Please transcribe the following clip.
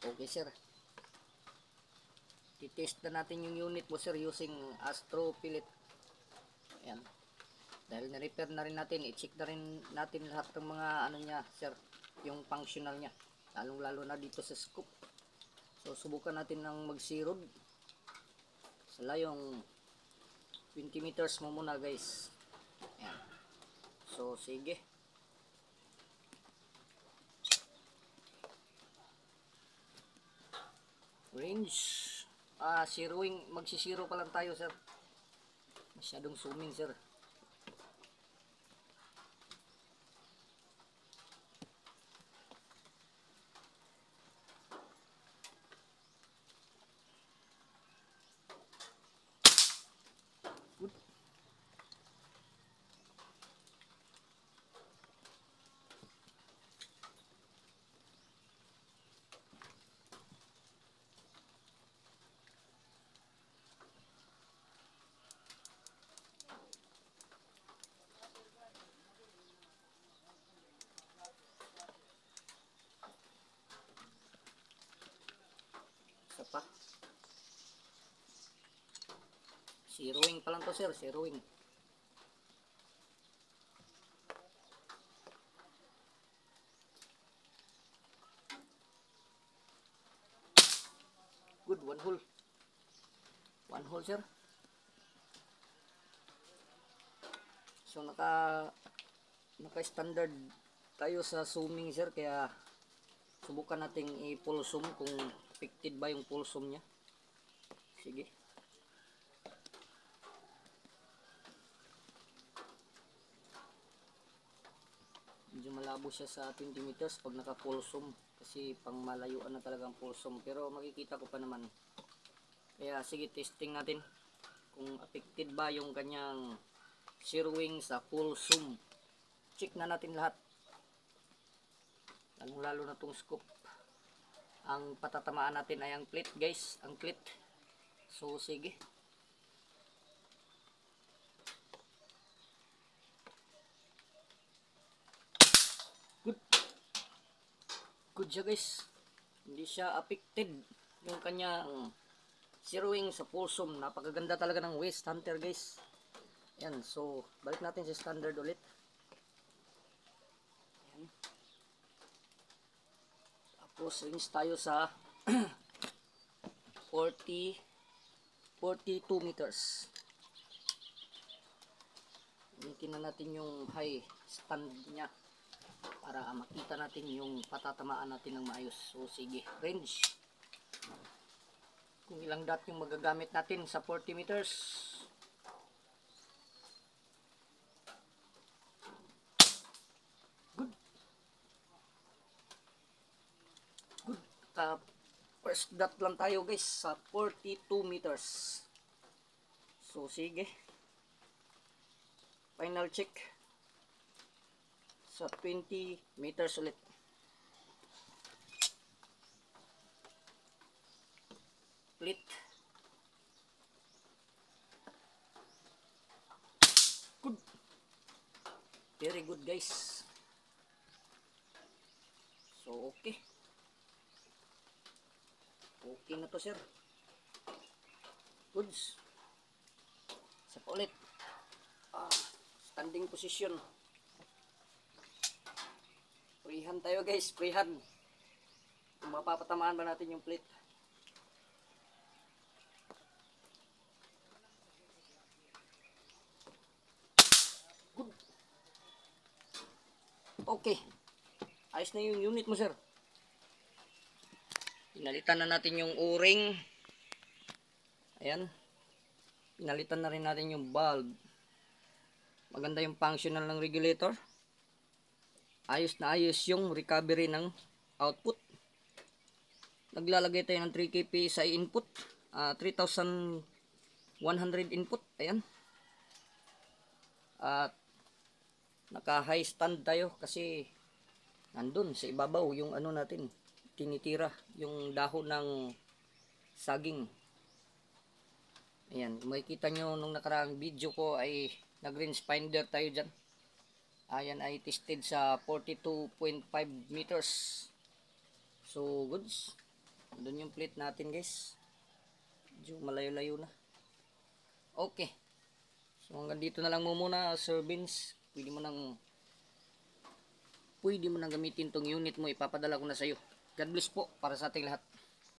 Okay sir, titest na natin yung unit mo sir using Astro Pilot. Ayan. Dahil na-repair na rin natin, i-check na rin natin lahat ng mga ano niya sir, yung functional niya, lalong lalo na dito sa scoop. So subukan natin ng mag-zero sa layong 20 meters mo muna guys. Ayan. So sige, range zeroing, magsisiro pa lang tayo sir, masyadong zooming sir. Good. Isa pa, zeroing pa lang to sir, zeroing. Good, one hole sir. So naka standard tayo sa zooming sir, kaya subukan nating i-full zoom kung affected ba yung full zoom nya. Sige, medyo malabo siya sa 20 meters pag naka full zoom, kasi pang malayuan na talagang full zoom, pero makikita ko pa naman. Kaya sige, testing natin kung affected ba yung kanyang zeroing sa full zoom. Check na natin lahat, lalong lalo na tong scoop. Ang patatamaan natin ay ang clit guys, ang clit. So sige, good, good siya guys, hindi siya affected yung kanyang zeroing sa full zoom. Napakaganda talaga ng West Hunter guys. Yan, so balik natin sa standard ulit. Yan. Tapos range tayo sa 42 meters. Gamitin na natin yung high stand nya para makita natin yung patatamaan natin ng maayos. So sige, range, kung ilang dot yung magagamit natin sa 40 meters. Good, good. First dot lang tayo guys sa 42 meters. So sige, final check sa 20 meters ulit. Split. Good, very good guys. So okay, okay na to sir. Goods. Isa pa ulit, standing position. Freehand tayo guys, freehand. Kung mapapatamaan ba natin yung plate. Good. Okay, ayos na yung unit mo sir. Pinalitan na natin yung o-ring. Ayan, pinalitan na rin natin yung bulb. Maganda yung functional ng regulator. Ayos na ayos yung recovery ng output. Naglalagay tayo ng 3 kp sa input, 3,100 input. Ayan, at naka high stand tayo kasi nandun sa ibabaw yung ano natin, tinitira yung dahon ng saging. Ayan, makikita nyo nung nakaraang video ko ay nag range finder tayo dyan. Ayan ay tested sa 42.5 meters. So goods, Doon yung plate natin guys. Medyo malayo-layo na. Okay. So hanggang dito na lang muna Sir Vince. Pwede mo nang gamitin tong unit mo. Ipapadala ko na sa iyo. God bless po para sa ating lahat.